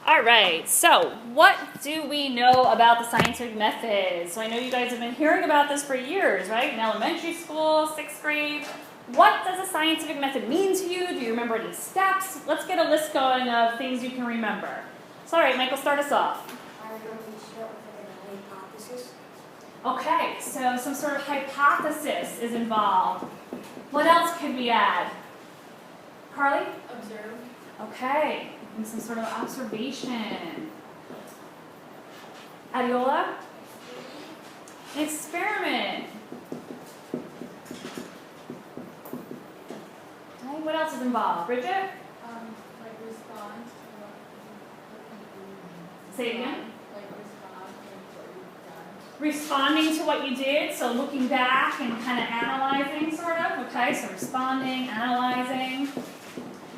All right, so what do we know about the scientific method? So I know you guys have been hearing about this for years, right? In elementary school, 6th grade. What does a scientific method mean to you? Do you remember any steps? Let's get a list going of things you can remember. So all right, Michael, start us off. Hypothesis. Okay, so some sort of hypothesis is involved. What else could we add? Carly? Observe. Okay, and some sort of observation. Adiola? An experiment. Okay, what else is involved? Bridget? Like respond to what Say it again. Like respond to what you've done. Responding to what you did, so looking back and kind of analyzing, sort of. Okay, so responding, analyzing.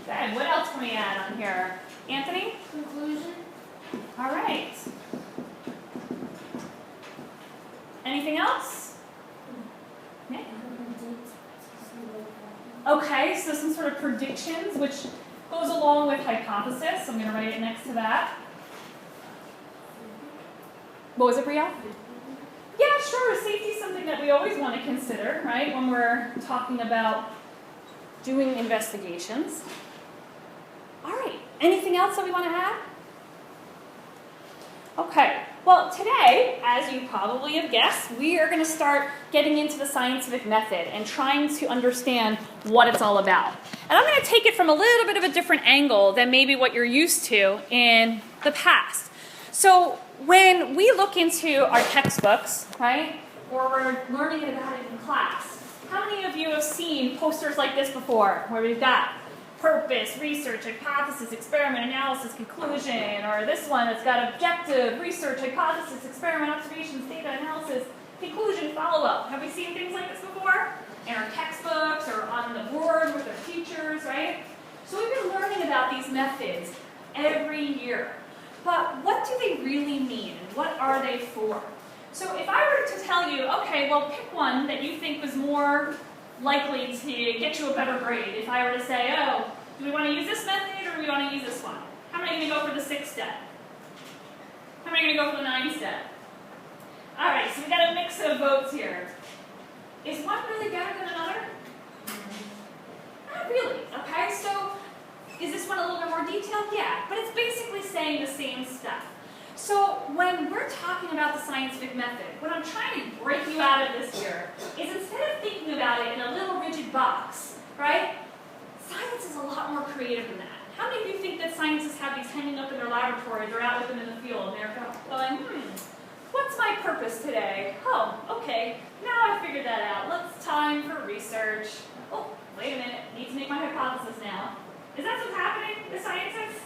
Okay, what else can we add on here? Anthony? Conclusion. All right. Anything else? Yeah. Okay, so some sort of predictions, which goes along with hypothesis. I'm going to write it next to that. What was it, Bria? Yeah, sure. Safety is something that we always want to consider, right, when we're talking about doing investigations. All right. Anything else that we want to add? Okay. Well, today, as you probably have guessed, we are going to start getting into the scientific method and trying to understand what it's all about. And I'm going to take it from a little bit of a different angle than maybe what you're used to in the past. So when we look into our textbooks, right, or we're learning about it in class, how many of you have seen posters like this before, where we've got purpose, research, hypothesis, experiment, analysis, conclusion, or this one that's got objective, research, hypothesis, experiment, observations, data, analysis, conclusion, follow-up. Have we seen things like this before? In our textbooks or on the board with our teachers, right? So we've been learning about these methods every year. But what do they really mean, and what are they for? So if I were to tell you, okay, well, pick one that you think was more likely to get you a better grade. If I were to say, oh, do we want to use this method or do we want to use this one? How many are going to go for the 6th step? How many are going to go for the 9th step? All right, so we got a mix of votes here. Is one really better than another? Not really, okay? So is this one a little bit more detailed? Yeah, but it's basically saying the same stuff. So when we're talking about the scientific method, what I'm trying to break you out of this here is instead of thinking about it in a little rigid box, right? Science is a lot more creative than that. How many of you think that scientists have these hanging up in their laboratories or out with them in the field and they're going, what's my purpose today? Oh, okay, now I figured that out. It's time for research. Oh, wait a minute, need to make my hypothesis now. Is that what's happening with scientists?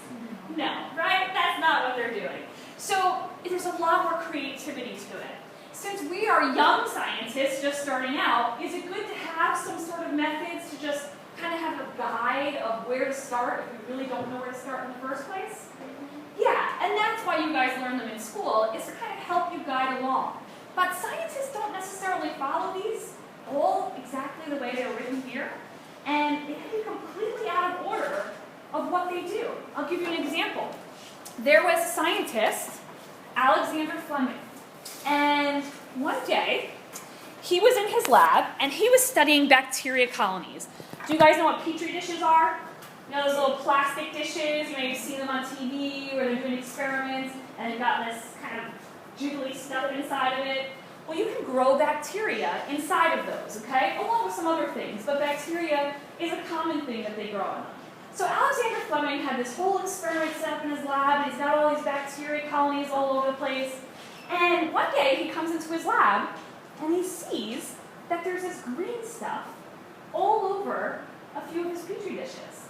No, right? That's not what they're doing. So there's a lot more creativity to it. Since we are young scientists just starting out, is it good to have some sort of methods to just kind of have a guide of where to start if we really don't know where to start in the first place? Yeah, and that's why you guys learn them in school, is to kind of help you guide along. But scientists don't necessarily follow these all exactly the way they're written here, and they can be completely out of order of what they do. I'll give you an example. There was a scientist, Alexander Fleming, and one day he was in his lab and he was studying bacteria colonies. Do you guys know what petri dishes are? You know those little plastic dishes? You may have seen them on TV where they're doing experiments and they've got this kind of jiggly stuff inside of it. Well, you can grow bacteria inside of those, okay? Along with some other things, but bacteria is a common thing that they grow in. So Alexander Fleming had this whole experiment set up in his lab, and he's got all these bacteria colonies all over the place. And one day he comes into his lab, and he sees that there's this green stuff all over a few of his petri dishes.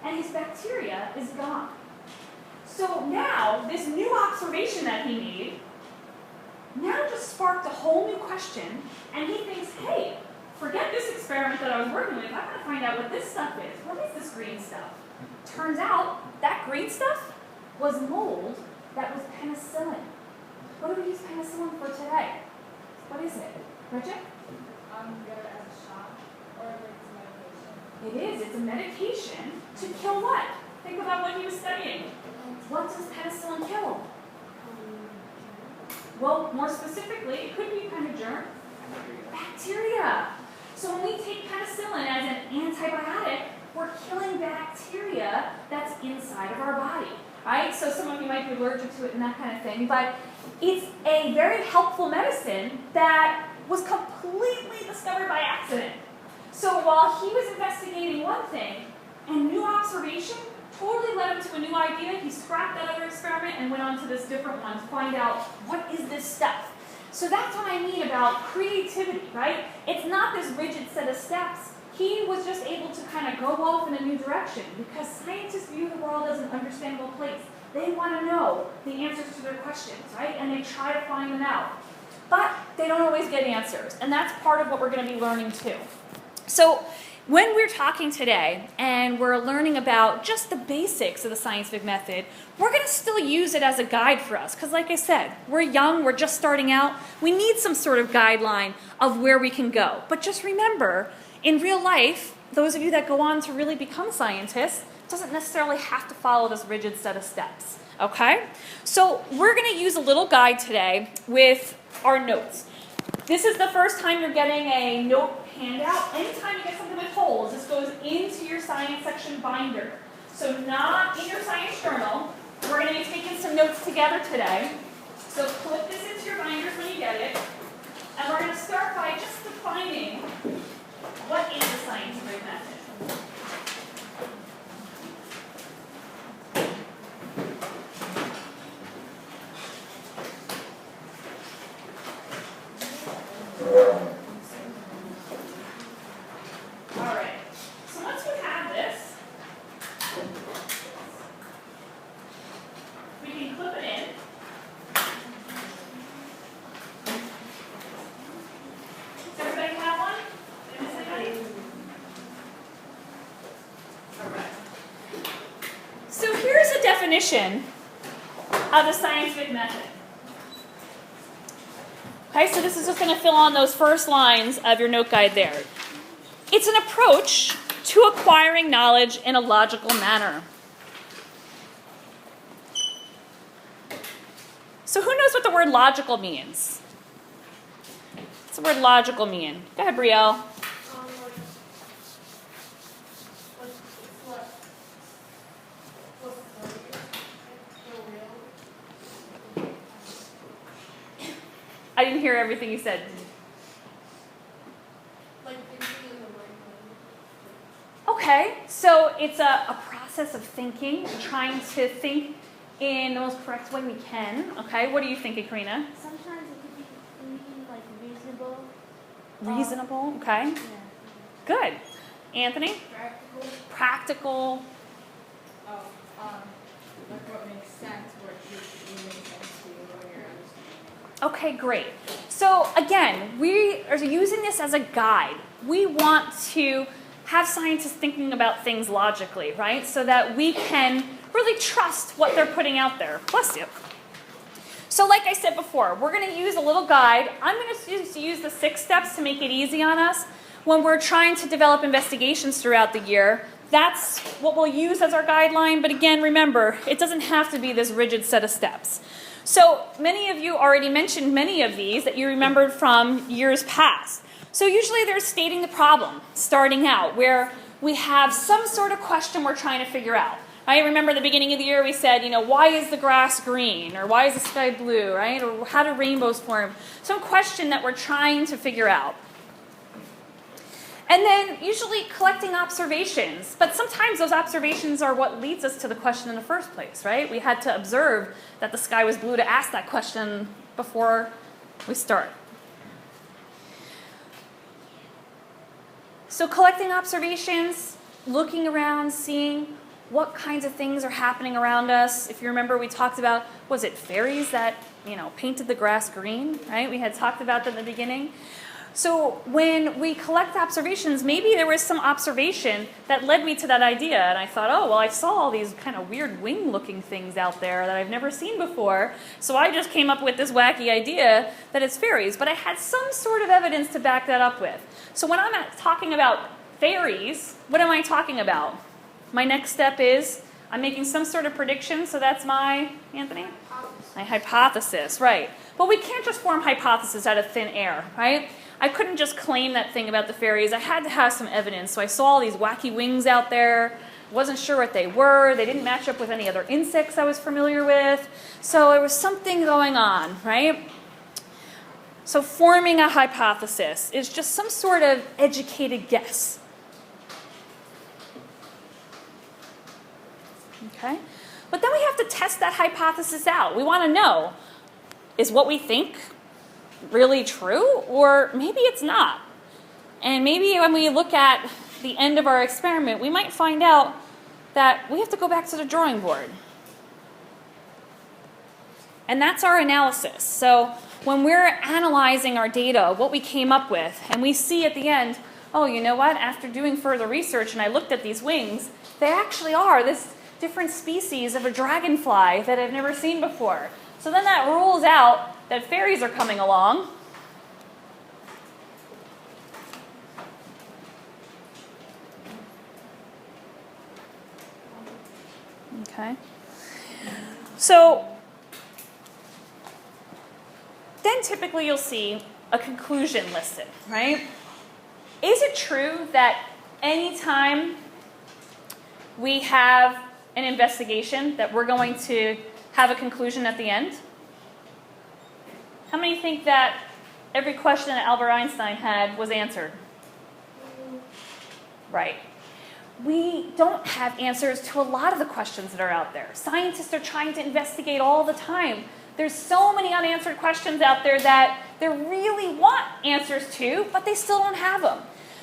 And his bacteria is gone. So now, this new observation that he made now just sparked a whole new question, and he thinks, hey, forget this experiment that I was working with. I'm going to find out what this stuff is. What is this green stuff? Turns out that green stuff was mold that was penicillin. What do we use penicillin for today? What is it? Bridget? As a shot or like medication. It is. It's a medication to kill what? Think about what he was studying. What does Well, more specifically, it could be a kind of germ. Bacteria. So when we take penicillin as an antibiotic, we're killing bacteria that's inside of our body, right? So some of you might be allergic to it and that kind of thing, but it's a very helpful medicine that was completely discovered by accident. So while he was investigating one thing, and new observation totally led him to a new idea, he scrapped that other experiment and went on to this different one to find out what is this stuff. So that's what I mean about creativity, right? It's not this rigid set of steps. He was just able to kind of go off in a new direction because scientists view the world as an understandable place. They want to know the answers to their questions, right? And they try to find them out. But they don't always get answers, and that's part of what we're going to be learning too. So when we're talking today and we're learning about just the basics of the scientific method, we're going to still use it as a guide for us. Because like I said, we're young, we're just starting out. We need some sort of guideline of where we can go. But just remember, in real life, those of you that go on to really become scientists, doesn't necessarily have to follow this rigid set of steps. Okay? So we're going to use a little guide today with our notes. This is the first time you're getting a note handout. Anytime you get something with holes, this goes into your science section binder. So not in your science journal. We're going to be taking some notes together today. So put this into your binders when you get it. And we're going to start by just defining what is the scientific method. Alright, so once we have this, we can clip it in. Does everybody have one? Did I miss anybody? Alright. So here's a definition of the scientific method. Okay, so this is just going to fill on those first lines of your note guide there. It's an approach to acquiring knowledge in a logical manner. So who knows what the word logical means? What's the word logical mean? Go ahead, Brielle. I didn't hear everything you said. Like thinking in the right way. Okay, so it's a process of thinking, trying to think in the most correct way we can. Okay, what are you thinking, Karina? Sometimes it could be thinking like reasonable. Reasonable, okay. Yeah. Good. Anthony? Practical. Practical. Like what makes sense, what really makes sense to you, what you're understanding. Okay, great. So again, we are using this as a guide. We want to have scientists thinking about things logically, right? So that we can really trust what they're putting out there. Bless you. So like I said before, we're going to use a little guide. I'm going to use the 6 steps to make it easy on us. When we're trying to develop investigations throughout the year, that's what we'll use as our guideline. But again, remember, it doesn't have to be this rigid set of steps. So many of you already mentioned many of these that you remembered from years past. So usually they're stating the problem, starting out, where we have some sort of question we're trying to figure out. I remember at the beginning of the year we said, why is the grass green? Or why is the sky blue, right? Or how do rainbows form? Some question that we're trying to figure out. And then usually collecting observations. But sometimes those observations are what leads us to the question in the first place, right? We had to observe that the sky was blue to ask that question before we start. So collecting observations, looking around, seeing what kinds of things are happening around us. If you remember, we talked about, was it fairies that, painted the grass green, right? We had talked about that in the beginning. So when we collect observations, maybe there was some observation that led me to that idea. And I thought, I saw all these kind of weird wing-looking things out there that I've never seen before. So I just came up with this wacky idea that it's fairies. But I had some sort of evidence to back that up with. So when I'm talking about fairies, what am I talking about? My next step is I'm making some sort of prediction, so that's my, Anthony? Hypothesis. My hypothesis, right. But we can't just form hypotheses out of thin air, right? I couldn't just claim that thing about the fairies. I had to have some evidence. So I saw all these wacky wings out there. Wasn't sure what they were. They didn't match up with any other insects I was familiar with. So there was something going on, right? So forming a hypothesis is just some sort of educated guess. Okay? But then we have to test that hypothesis out. We want to know, is what we think really true, or maybe it's not? And maybe when we look at the end of our experiment, we might find out that we have to go back to the drawing board. And that's our analysis. So when we're analyzing our data, what we came up with, and we see at the end, oh, you know what? After doing further research and I looked at these wings, they actually are this different species of a dragonfly that I've never seen before. So then that rules out that fairies are coming along. Okay. So then typically you'll see a conclusion listed, right? Is it true that anytime we have an investigation that we're going to have a conclusion at the end? How many think that every question that Albert Einstein had was answered? Right. We don't have answers to a lot of the questions that are out there. Scientists are trying to investigate all the time. There's so many unanswered questions out there that they really want answers to, but they still don't have them.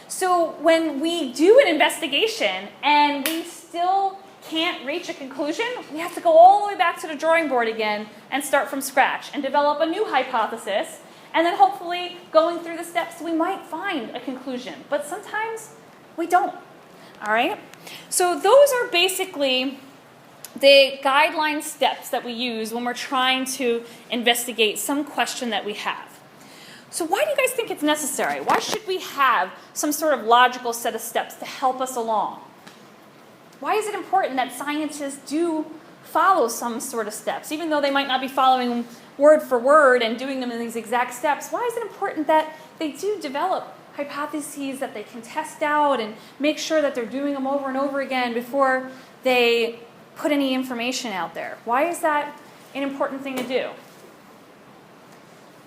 So when we do an investigation and we still can't reach a conclusion, we have to go all the way back to the drawing board again and start from scratch and develop a new hypothesis. And then hopefully going through the steps, we might find a conclusion. But sometimes we don't. All right? So those are basically the guideline steps that we use when we're trying to investigate some question that we have. So why do you guys think it's necessary? Why should we have some sort of logical set of steps to help us along? Why is it important that scientists do follow some sort of steps, even though they might not be following word for word and doing them in these exact steps? Why is it important that they do develop hypotheses that they can test out and make sure that they're doing them over and over again before they put any information out there? Why is that an important thing to do?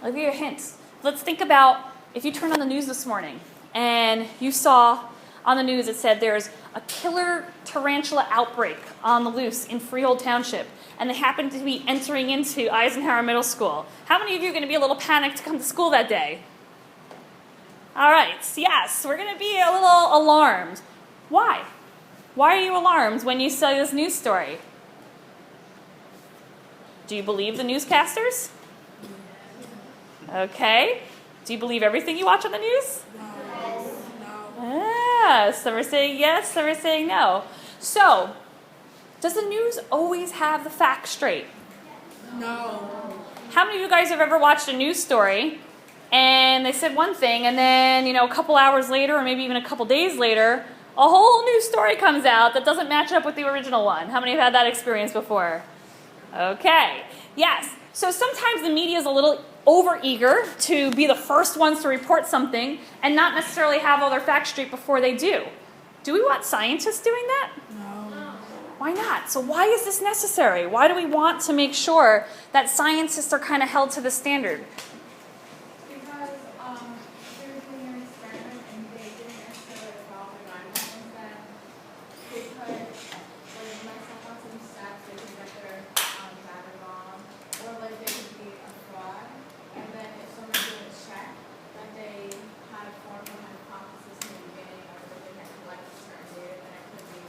I'll give you a hint. Let's think about if you turned on the news this morning and you saw on the news it said there's a killer tarantula outbreak on the loose in Freehold Township, and they happen to be entering into Eisenhower Middle School. How many of you are going to be a little panicked to come to school that day? All right, yes, we're going to be a little alarmed. Why? Why are you alarmed when you see this news story? Do you believe the newscasters? Okay. Do you believe everything you watch on the news? Yeah, some are saying yes, some are saying no. So, does the news always have the facts straight? No. How many of you guys have ever watched a news story and they said one thing and then, a couple hours later or maybe even a couple days later, a whole new story comes out that doesn't match up with the original one? How many have had that experience before? Okay. Yes. So sometimes the media is a little overeager to be the first ones to report something and not necessarily have all their facts straight before they do. Do we want scientists doing that? No. Why not? So why is this necessary? Why do we want to make sure that scientists are kind of held to the standard? Because they were doing an experiment and they didn't necessarily follow the guidelines, then they put myself on some steps, they could get their data wrong, or they could be a fraud. And then if someone didn't check that they had formed a hypothesis in the beginning or that they had collected certain data, then it could be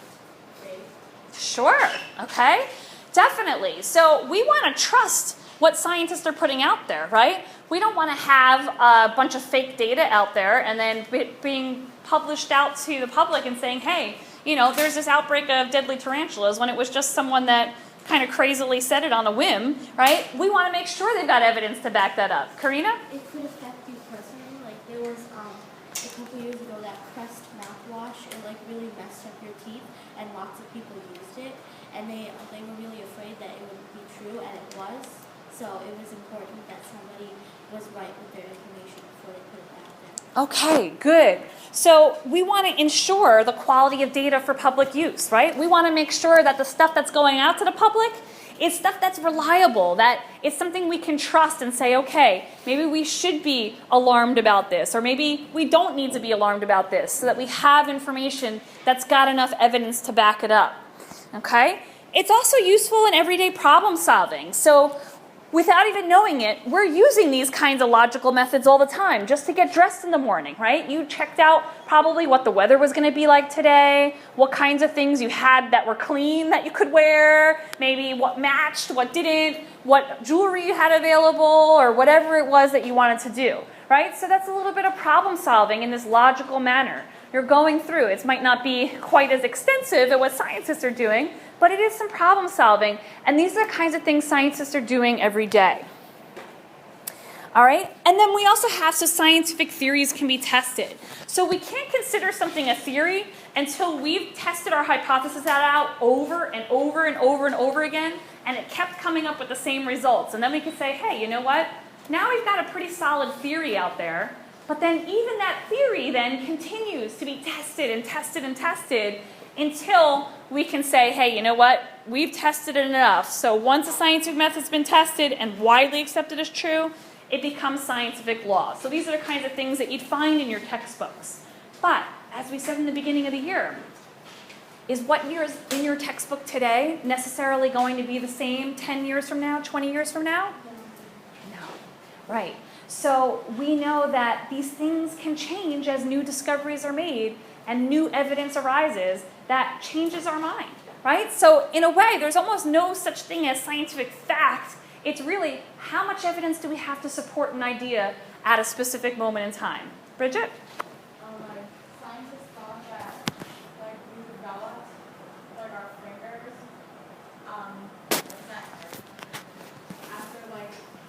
fake. Sure. Okay. Definitely. So we want to trust what scientists are putting out there, right? We don't want to have a bunch of fake data out there and then being published out to the public and saying, hey, there's this outbreak of deadly tarantulas when it was just someone that kind of crazily said it on a whim, right? We want to make sure they've got evidence to back that up. Karina? It could affect you personally. Like there was a couple years ago that Crest mouthwash, it really messed up your teeth, and lots of people used it. and they were really afraid that it would be true, and it was. So it was important that somebody was right with their information before they put it out there. Okay, good. So we want to ensure the quality of data for public use, right? We want to make sure that the stuff that's going out to the public is stuff that's reliable, that it's something we can trust and say, okay, maybe we should be alarmed about this, or maybe we don't need to be alarmed about this, so that we have information that's got enough evidence to back it up, okay? It's also useful in everyday problem solving. So without even knowing it, we're using these kinds of logical methods all the time just to get dressed in the morning, right? You checked out probably what the weather was going to be like today, what kinds of things you had that were clean that you could wear, maybe what matched, what didn't, what jewelry you had available, or whatever it was that you wanted to do, right? So that's a little bit of problem solving in this logical manner. You're going through. It might not be quite as extensive as what scientists are doing, but it is some problem solving, and these are the kinds of things scientists are doing every day. All right, and then we also have, so scientific theories can be tested. So we can't consider something a theory until we've tested our hypothesis out over and over and over and over again, and it kept coming up with the same results. And then we could say, hey, you know what? Now we've got a pretty solid theory out there, but then even that theory then continues to be tested and tested and tested until we can say, hey, you know what? We've tested it enough. So once a scientific method's been tested and widely accepted as true, it becomes scientific law. So these are the kinds of things that you'd find in your textbooks. But as we said in the beginning of the year, is what is in your textbook today necessarily going to be the same 10 years from now, 20 years from now? No. Right. So we know that these things can change as new discoveries are made and new evidence arises that changes our mind, right? So in a way, there's almost no such thing as scientific fact. It's really how much evidence do we have to support an idea at a specific moment in time. Bridget? Scientists thought that, we developed, our fingers,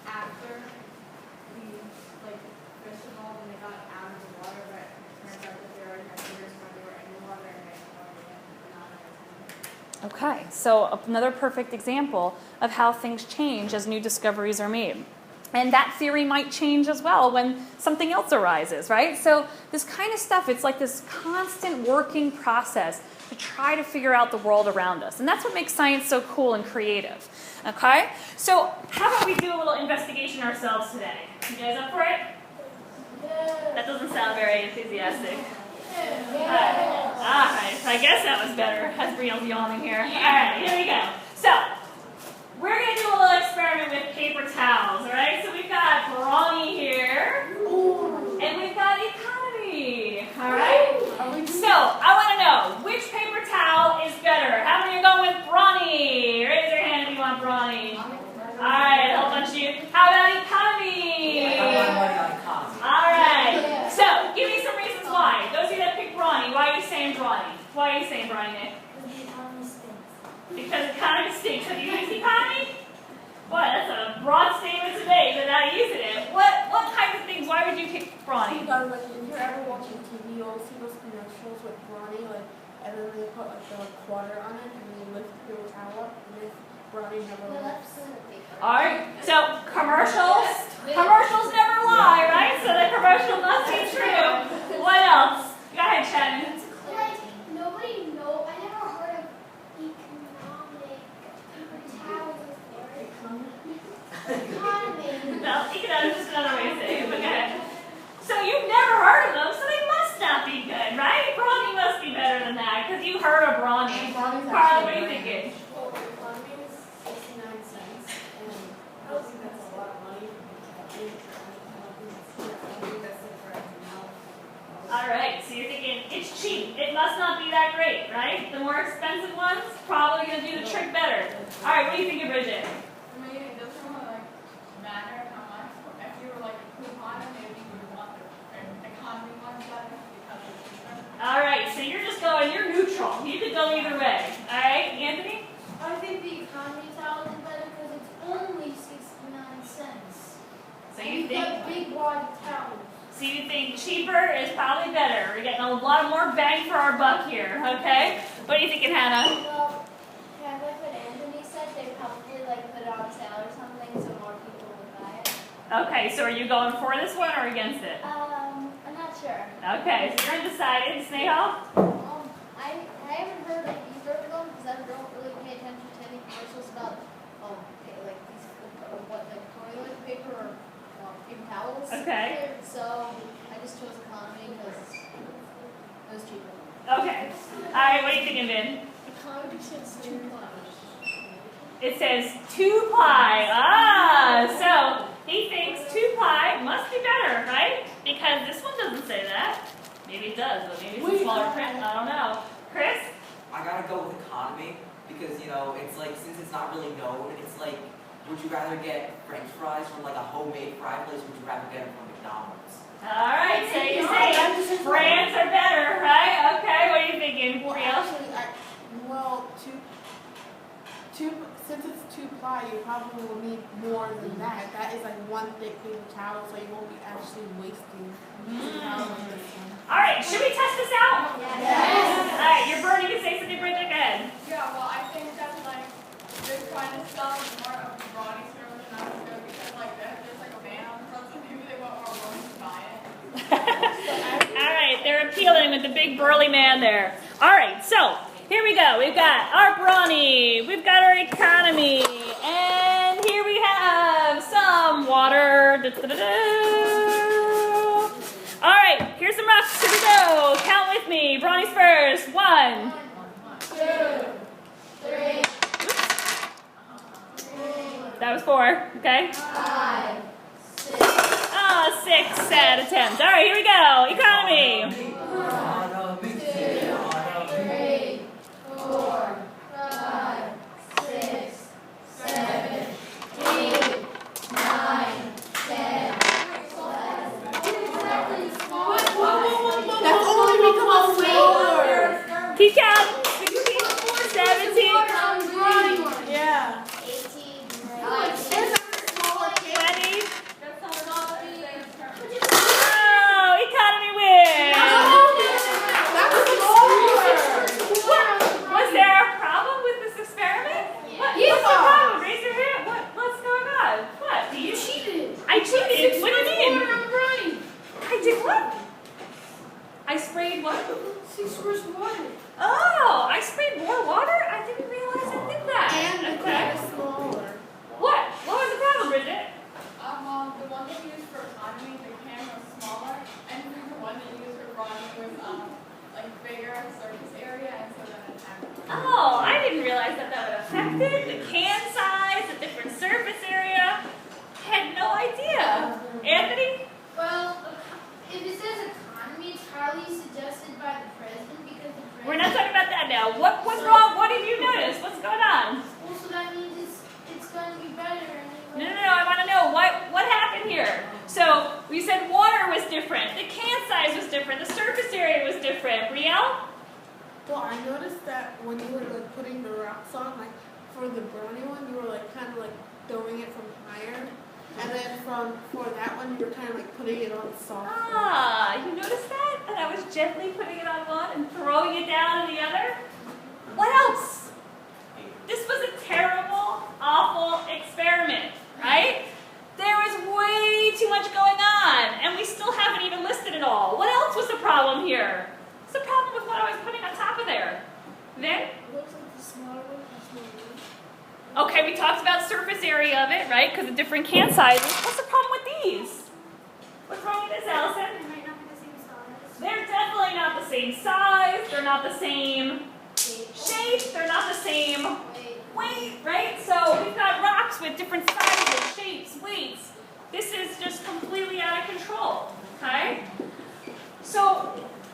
after we, fished them all when they got out of the water, but it turns out that they already had fingers when they were in the water, and they not. Okay, so another perfect example of how things change as new discoveries are made. And that theory might change as well when something else arises, right? So this kind of stuff, it's like this constant working process to try to figure out the world around us. And that's what makes science so cool and creative, okay? So how about we do a little investigation ourselves today? You guys up for it? That doesn't sound very enthusiastic. All right, so I guess that was better. Hasbriel's yawning here. All right, here we go. So we're going to do a little experiment with paper towels, all right? So we've got Brawny here, and we've got Economy, all right? So I want to know, which paper towel is better? How many are going with Brawny? Raise your hand if you want Brawny. All right, a whole bunch of you. How about Economy? All right. So give me some reasons why. Those of you that picked Brawny, why are you saying Brawny? Why are you saying Brawny, Nick? Because Economy stinks. Have you used Economy? Boy, that's a broad statement today, but not using it. What kinds of things? Why would you pick Brawny? Because if you're ever watching TV, you always see those commercials with Brawny, and then they put the quarter on it, and they lift your towel up, and then Brawny never lifts. All right. So commercials never lie, right? So the commercial must be true. What else? Go ahead, Shannon. Nobody knows. I never heard of economic paper towels before. Economy. No, economic is just another way of saying it, but go ahead. So you've never heard of them, so they must not be good, right? Brawny must be better than that, because you heard of Brawny. Carla, what are you thinking? Well, Economy is 69 cents, and I don't think that's a lot of money. All right, so you're thinking it's cheap. It must not be that great, right? The more expensive ones probably going to do the trick better. All right, what do you think, Bridget? It doesn't really matter how much. If you were a coupon, maybe you would want the economy one better because it's cheaper. All right, so you're neutral. You could go either way. All right, Anthony? I think the economy towel is better because it's only 69 cents. So you think big wide towels. So you think cheaper is probably better. We're getting a lot more bang for our buck here, okay? What are you thinking, Hannah? Well, yeah, Okay, so are you going for this one or against it? I'm not sure. Okay, so you're undecided. Snehal? I haven't heard of either of them because I don't really pay attention to any commercials about like these like toilet paper or paper towels. Okay. So I just chose economy because it was cheaper. Okay. Alright, what are you thinking, Vin? Economy says 2 ply. It says 2-ply. So he thinks 2-ply must be better, right? Because this one doesn't say that. Maybe it does, but maybe it's a smaller print. I don't know. Chris? I gotta go with economy because, you know, it's like, since it's not really known, it's like, would you rather get French fries from like a homemade fry place, or would you rather get them from McDonald's? Alright, so you say brands are better, right? Okay, what are you thinking? Well, Brielle? actually, since it's 2-ply, you probably will need more than that. That is like one thick paper towel, so you won't be actually wasting towel on this one. Alright, should we test this out? Yes. Alright, you're burning to say something, Bridget, go ahead. Yeah, well, I think that like this kind of stuff is more of a Ronnie's version of it because like there's like a van on the front, so maybe they want more women to buy it. Alright, they're appealing with the big burly man there. Alright, so here we go. We've got our Brawny, we've got our economy, and here we have some water. Alright, here's some rocks. Here we go. Count with me. Brawny's first. 1, 2, 3, that was 4, okay? 5, 6, 6 sad attempts. Alright, here we go. Economy. 3, 4, 5, 6, 7, 8, 9, 10, 11. That's only because it's smaller. Keep counting. 16, 17, Yeah. 18, 20. That's how it's all in there. Oh, economy wins. Was there a problem with this experiment? What's the problem? Raise your hand. What's going on? What? You cheated. I cheated? What do you mean? I did what? I sprayed what? Oh, I sprayed more water? I didn't realize I did that. And the Okay. can is smaller. What? What was the problem, Bridget? The one that you used for economy, the can was smaller, and the one that you used for Ronnie was like bigger surface area, and so then it had. Oh, I didn't realize that would affect it. The can size, the different surface area. Had no idea. Anthony? Well, if it says economy, it's highly suggested by the president because the president. We're not talking about that now. What's wrong? What did you notice? What's going on? Well, so that means it's going to be better No, anyway. I want to know what happened here. So we said water was different, the can size was different, the surface area was different. Brielle? Well, I noticed that when you were like putting the rocks on, like for the Brawny one, you were like kind of like throwing it from higher, and then for that one, you were kind of like putting it on soft. Ah, you noticed that? And I was gently putting it on one and throwing it down on the other? What else? This was a terrible, awful experiment, right? There was way too much going on, and we still haven't even listed it all. What else was the problem here? What's the problem with what I was putting on top of there? Then? It looks like the smaller one has more room. Okay, we talked about surface area of it, right? Because of different can sizes. What's the problem with these? What's wrong with this, Allison? It might not be the same size. They're definitely not the same size. They're not the same shape. They're not the same weight, right? So we've got rocks with different sizes, shapes, weights. This is just completely out of control, okay? So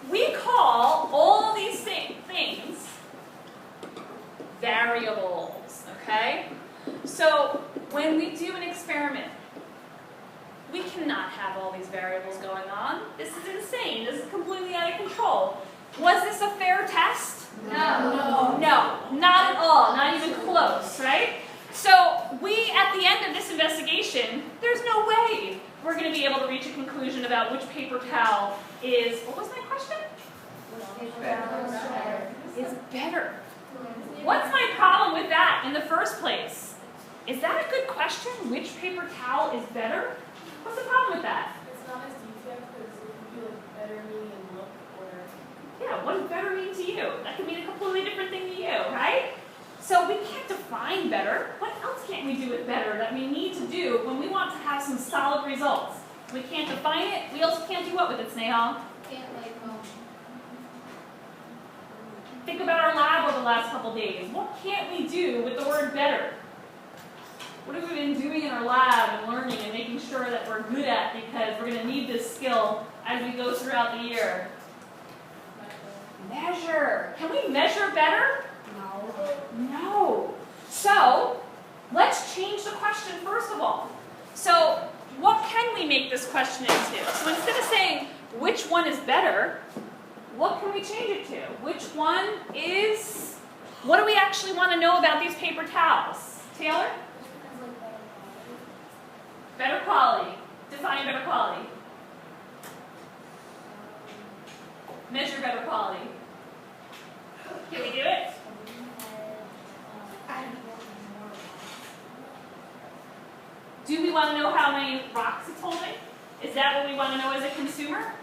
we call all these things variables, okay? So when we do an experiment, we cannot have all these variables going on. This is insane. This is completely out of control. Was this a fair test? No. No, not at all. Not even close, right? So we, at the end of this investigation, there's no way we're going to be able to reach a conclusion about which paper towel is, what was my question? Is better. What's my problem with that in the first place? Is that a good question? Which paper towel is better? What's the problem with that? It's not as detailed because it could be like better meaning and look or. Yeah, what does better mean to you? That could mean a completely different thing to you, right? So we can't define better. What else can't we do with better that we need to do when we want to have some solid results? We can't define it. We also can't do what with it, Snehal? Can't like, Think about our lab over the last couple days. What can't we do with the word better? What have we been doing in our lab and learning and making sure that we're good at because we're going to need this skill as we go throughout the year? Measure. Can we measure better? No. So, let's change the question first of all. So, what can we make this question into? So instead of saying, which one is better, what can we change it to? Which one is, what do we actually want to know about these paper towels? Taylor? Better quality. Define better quality. Measure better quality. Can we do it? Do we want to know how many rocks it's holding? Is that what we want to know as a consumer?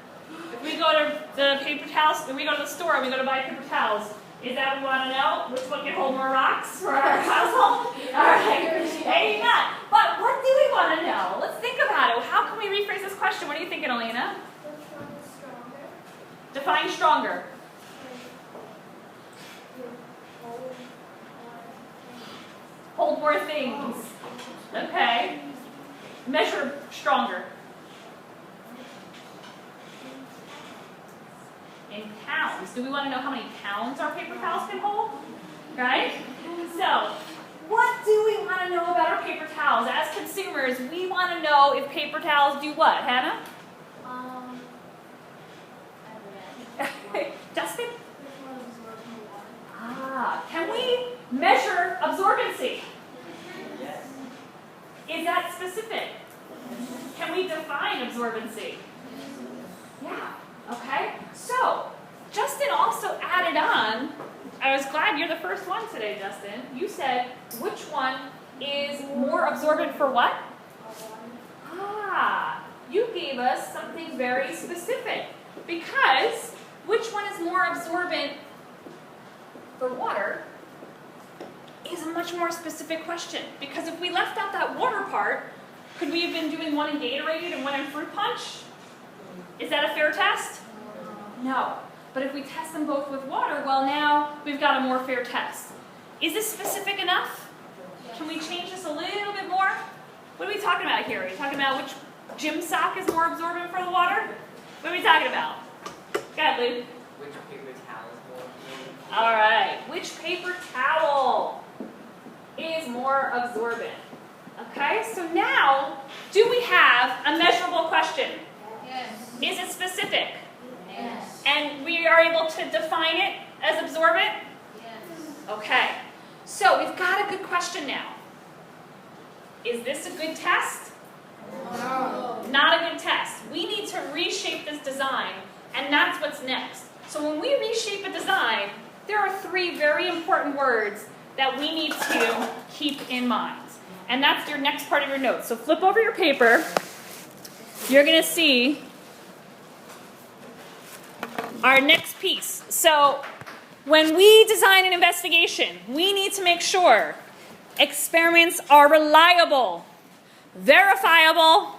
If we go to the paper towels, if we go to the store and we go to buy paper towels, is that what we want to know? Which one can hold more rocks for our household? All right, amen. But what do we want to know? Let's think about it. How can we rephrase this question? What are you thinking, Elena? Define stronger. Hold more things. Okay. Measure stronger. In pounds. Do we want to know how many pounds our paper towels can hold? Right? So, what do we want to know about our paper towels? As consumers, we want to know if paper towels do what? Hannah? Justin? Can we measure absorbency? Yes. Is that specific? Can we define absorbency? Yeah. Okay. So, Justin also added on, I was glad you're the first one today, Justin. You said, which one is more absorbent for what? You gave us something very specific. Because, which one is more absorbent for water is a much more specific question. Because if we left out that water part, could we have been doing one in Gatorade and one in Fruit Punch? Is that a fair test? No. But if we test them both with water, well now we've got a more fair test. Is this specific enough? Can we change this a little bit more? What are we talking about here? Are we talking about which gym sock is more absorbent for the water? What are we talking about? Go ahead, Luke. Which paper towel is more absorbent? All right. Which paper towel is more absorbent? Okay, so now, do we have a measurable question? yes, Is it specific? yes, And we are able to define it as absorbent? yes. Okay, so we've got a good question now. Is this a good test? No. Not a good test. We need to reshape this design, and that's what's next. So when we reshape a design, there are 3 very important words that we need to keep in mind. And that's your next part of your notes. So flip over your paper. You're going to see our next piece. So when we design an investigation, we need to make sure experiments are reliable, verifiable,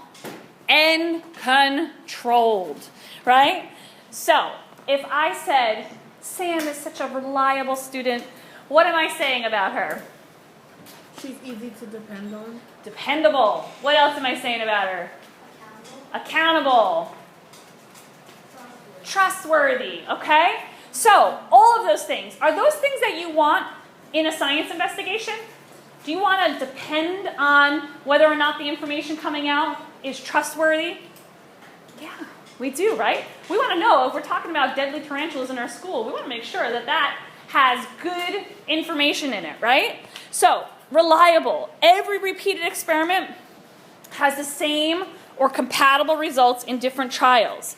and controlled, right? So if I said, Sam is such a reliable student, what am I saying about her? She's easy to depend on. Dependable. What else am I saying about her? Accountable. Trustworthy, okay? So, all of those things. Are those things that you want in a science investigation? Do you want to depend on whether or not the information coming out is trustworthy? Yeah, we do, right? We want to know if we're talking about deadly tarantulas in our school, we want to make sure that that has good information in it, right? So, reliable. Every repeated experiment has the same or compatible results in different trials.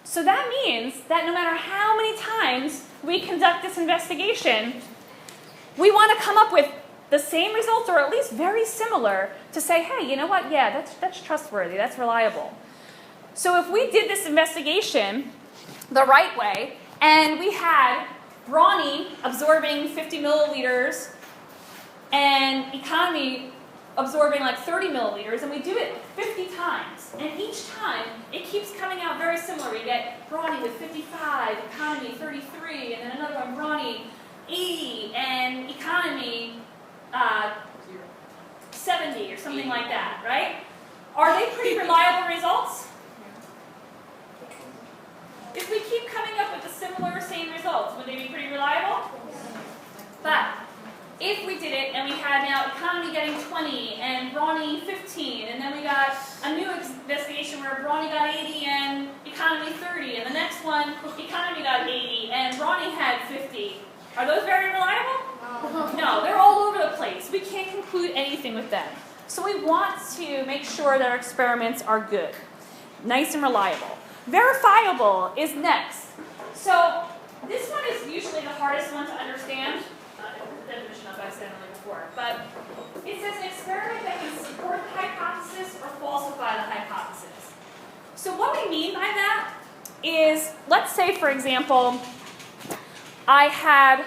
So that means that no matter how many times we conduct this investigation, we want to come up with the same results or at least very similar to say, hey, you know what? Yeah, that's trustworthy, that's reliable. So if we did this investigation the right way, and we had Brawny absorbing 50 milliliters and Economy absorbing like 30 milliliters, and we do it 50 times, and each time it keeps coming out very similar. We get Brawny with 55, Economy 33, and then another one, Brawny 80, and Economy 70 or something like that, right? Are they pretty reliable results? If we keep coming up with the similar same results, would they be pretty reliable? But if we did it and we had now Economy getting 20 and Brawny 15, and then we got a new investigation where Brawny got 80 and Economy 30, and the next one, Economy got 80 and Brawny had 50. Are those very reliable? No, they're all over the place. We can't conclude anything with them. So we want to make sure that our experiments are good, nice and reliable. Verifiable is next. So this one is usually the hardest one to understand. I put the definition up accidentally before, but it says an experiment that can support the hypothesis or falsify the hypothesis. So what we mean by that is, let's say, for example, I had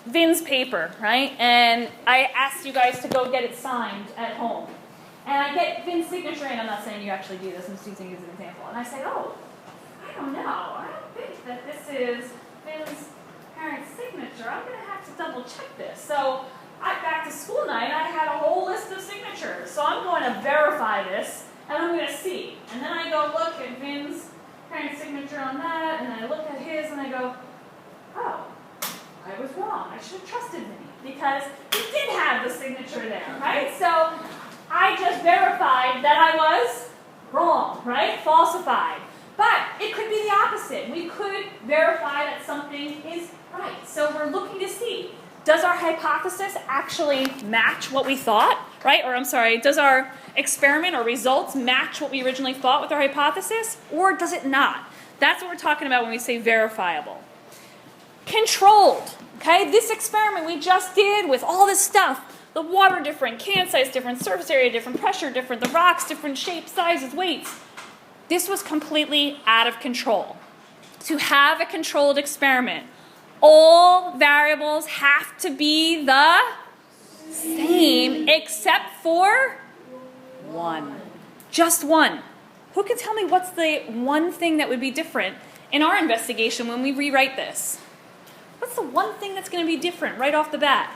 Vin's paper, right? And I asked you guys to go get it signed at home. And I get Vin's signature in. I'm not saying you actually do this. I'm just using it as an example. And I say, oh, I don't know. I don't think that this is Vin's parent's signature. I'm going to have to double check this. So back to school night, I had a whole list of signatures. So I'm going to verify this, and I'm going to see. And then I go look at Vin's parent's signature on that, and I look at his, and I go, oh, I was wrong. I should have trusted Vinny, because he did have the signature there, right? So I just verified that I was wrong, right? Falsified. But it could be the opposite. We could verify that something is right. So we're looking to see, does our hypothesis actually match what we thought, right? Or I'm sorry, does our experiment or results match what we originally thought with our hypothesis? Or does it not? That's what we're talking about when we say verifiable. Controlled, okay? This experiment we just did with all this stuff, the water different, can size different, surface area different, pressure different, the rocks different shapes, sizes, weights. This was completely out of control. To have a controlled experiment, all variables have to be the same except for one. Just one. Who can tell me what's the one thing that would be different in our investigation when we rewrite this? What's the one thing that's going to be different right off the bat?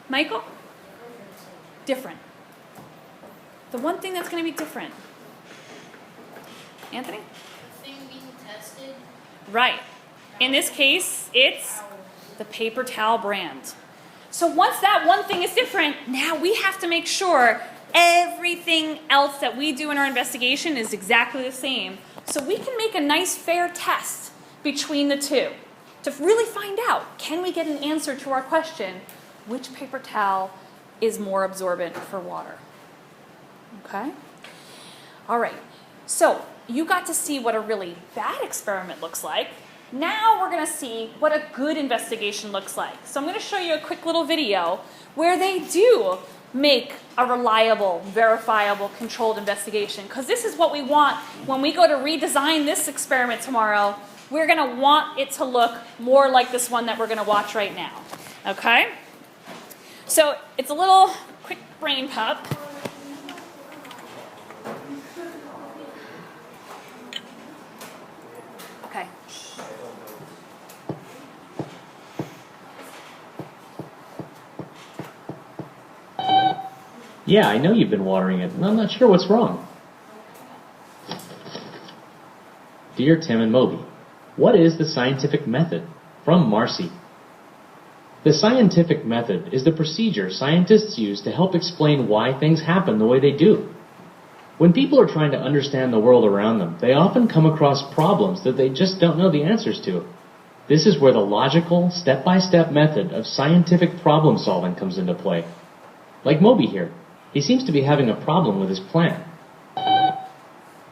Michael? Different. The one thing that's going to be different. Anthony? The thing being tested. Right. In this case, it's the paper towel brand. So once that one thing is different, now we have to make sure everything else that we do in our investigation is exactly the same. So we can make a nice fair test between the two to really find out, can we get an answer to our question, which paper towel is more absorbent for water? Okay? All right. So you got to see what a really bad experiment looks like. Now we're going to see what a good investigation looks like. So I'm going to show you a quick little video where they do make a reliable, verifiable, controlled investigation. Because this is what we want when we go to redesign this experiment tomorrow. We're going to want it to look more like this one that we're going to watch right now. Okay? So it's a little quick brain pop. Okay. Yeah, I know you've been watering it, and I'm not sure what's wrong. Dear Tim and Moby, what is the scientific method? From Marcy. The scientific method is the procedure scientists use to help explain why things happen the way they do. When people are trying to understand the world around them, they often come across problems that they just don't know the answers to. This is where the logical, step-by-step method of scientific problem solving comes into play. Like Moby here, he seems to be having a problem with his plan.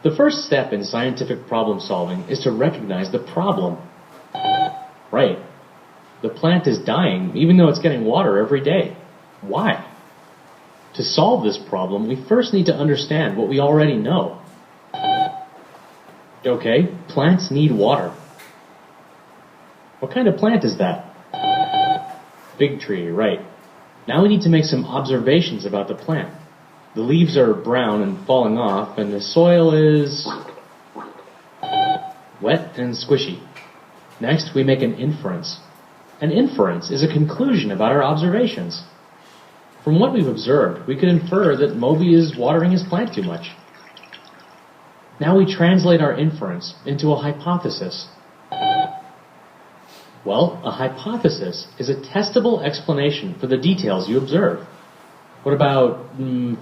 The first step in scientific problem solving is to recognize the problem. Right. The plant is dying even though it's getting water every day. Why? To solve this problem, we first need to understand what we already know. Okay, plants need water. What kind of plant is that? Fig tree, right. Now we need to make some observations about the plant. The leaves are brown and falling off, and the soil is wet and squishy. Next, we make an inference. An inference is a conclusion about our observations. From what we've observed, we could infer that Moby is watering his plant too much. Now we translate our inference into a hypothesis. Well, a hypothesis is a testable explanation for the details you observe. What about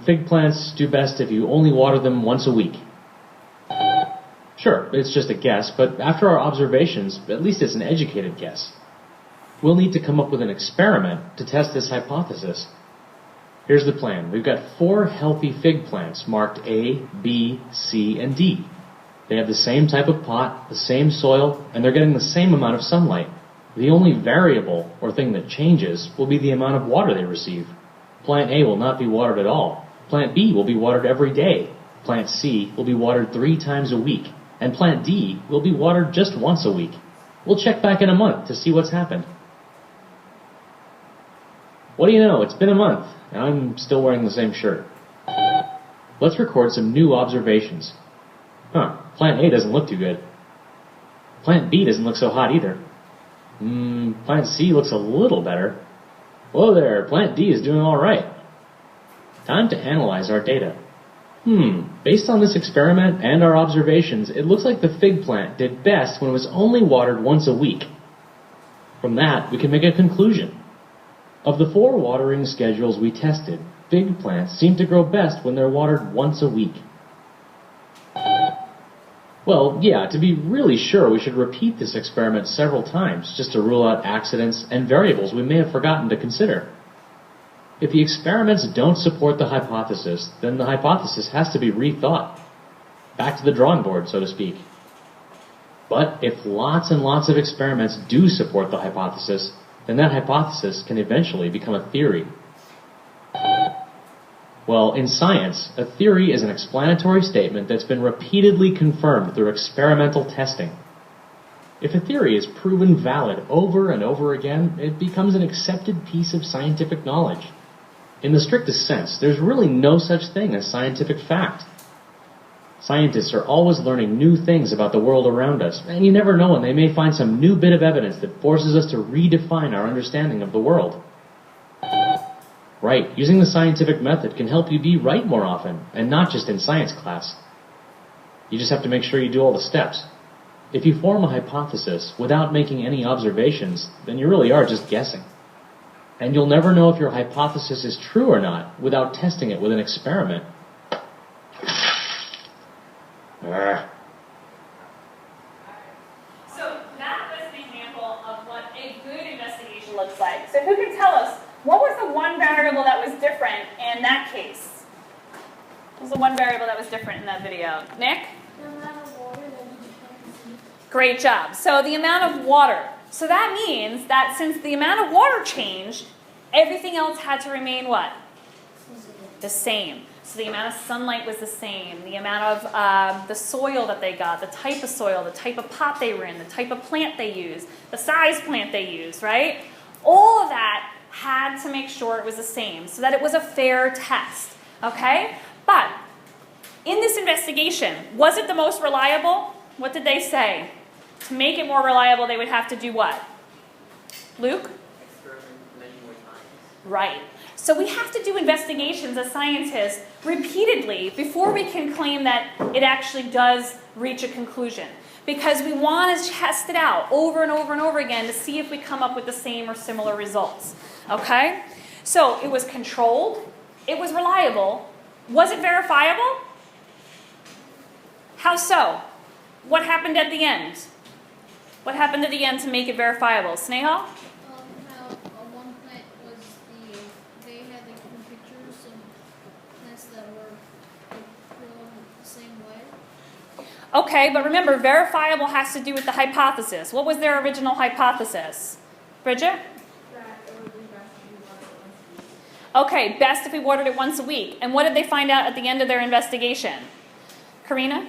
fig plants do best if you only water them once a week? Sure, it's just a guess, but after our observations, at least it's an educated guess. We'll need to come up with an experiment to test this hypothesis. Here's the plan. We've got 4 healthy fig plants marked A, B, C, and D. They have the same type of pot, the same soil, and they're getting the same amount of sunlight. The only variable, or thing that changes, will be the amount of water they receive. Plant A will not be watered at all. Plant B will be watered every day. Plant C will be watered 3 times a week. And plant D will be watered just once a week. We'll check back in a month to see what's happened. What do you know? It's been a month, and I'm still wearing the same shirt. Let's record some new observations. Plant A doesn't look too good. Plant B doesn't look so hot either. Plant C looks a little better. Whoa there, Plant D is doing all right. Time to analyze our data. Based on this experiment and our observations, it looks like the fig plant did best when it was only watered once a week. From that, we can make a conclusion. Of the 4 watering schedules we tested, fig plants seem to grow best when they're watered once a week. Well, yeah, to be really sure, we should repeat this experiment several times just to rule out accidents and variables we may have forgotten to consider. If the experiments don't support the hypothesis, then the hypothesis has to be rethought. Back to the drawing board, so to speak. But if lots and lots of experiments do support the hypothesis, then that hypothesis can eventually become a theory. Well, in science, a theory is an explanatory statement that's been repeatedly confirmed through experimental testing. If a theory is proven valid over and over again, it becomes an accepted piece of scientific knowledge. In the strictest sense, there's really no such thing as scientific fact. Scientists are always learning new things about the world around us, and you never know when they may find some new bit of evidence that forces us to redefine our understanding of the world. Right, using the scientific method can help you be right more often, and not just in science class. You just have to make sure you do all the steps. If you form a hypothesis without making any observations, then you really are just guessing. And you'll never know if your hypothesis is true or not without testing it with an experiment. So that was an example of what a good investigation looks like. So who can tell us, what was the one variable that was different in that case? What was the one variable that was different in that video? Nick? The amount of water that you can see. Great job. So the amount of water. So that means that since the amount of water changed, everything else had to remain what? The same. So the amount of sunlight was the same. The amount of the soil that they got, the type of soil, the type of pot they were in, the type of plant they used, the size plant they used, right? All of that had to make sure it was the same so that it was a fair test, okay? But in this investigation, was it the most reliable? What did they say? To make it more reliable, they would have to do what? Luke? Experiment many more times. Right. So we have to do investigations as scientists repeatedly before we can claim that it actually does reach a conclusion. Because we want to test it out over and over and over again to see if we come up with the same or similar results. Okay? So it was controlled. It was reliable. Was it verifiable? How so? What happened at the end? What happened at the end to make it verifiable? Snehal? How one plant was they had like different pictures of plants that were like grown the same way. Okay, but remember, verifiable has to do with the hypothesis. What was their original hypothesis? Bridget? That it would be best if we water it once a week. Okay, best if we watered it once a week. And what did they find out at the end of their investigation? Karina?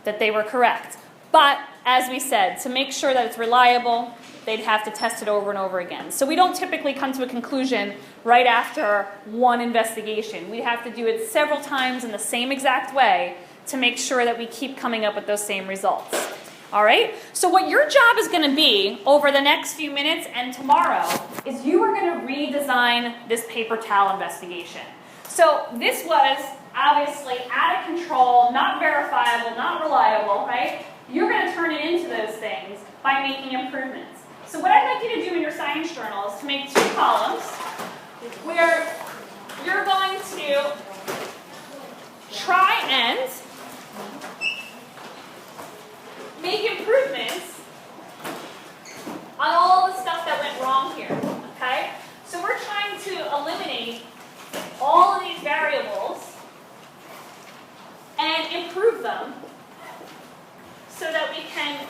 That they were correct. But, as we said, to make sure that it's reliable, they'd have to test it over and over again. So we don't typically come to a conclusion right after one investigation. We have to do it several times in the same exact way to make sure that we keep coming up with those same results. All right? So what your job is going to be over the next few minutes and tomorrow is you are going to redesign this paper towel investigation. So this was obviously out of control, not verifiable, not reliable, right? You're going to turn it into those things by making improvements. So what I'd like you to do in your science journal is to make 2 columns where you're going to try and make improvements on all the stuff that went wrong here, okay? So we're trying to eliminate all of these variables and improve them so that we can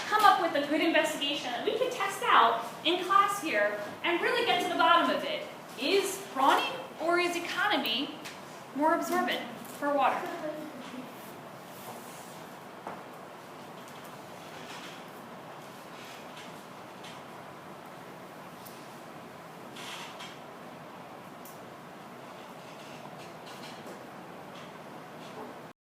come up with a good investigation that we can test out in class here and really get to the bottom of it. Is prawning or is economy more absorbent for water?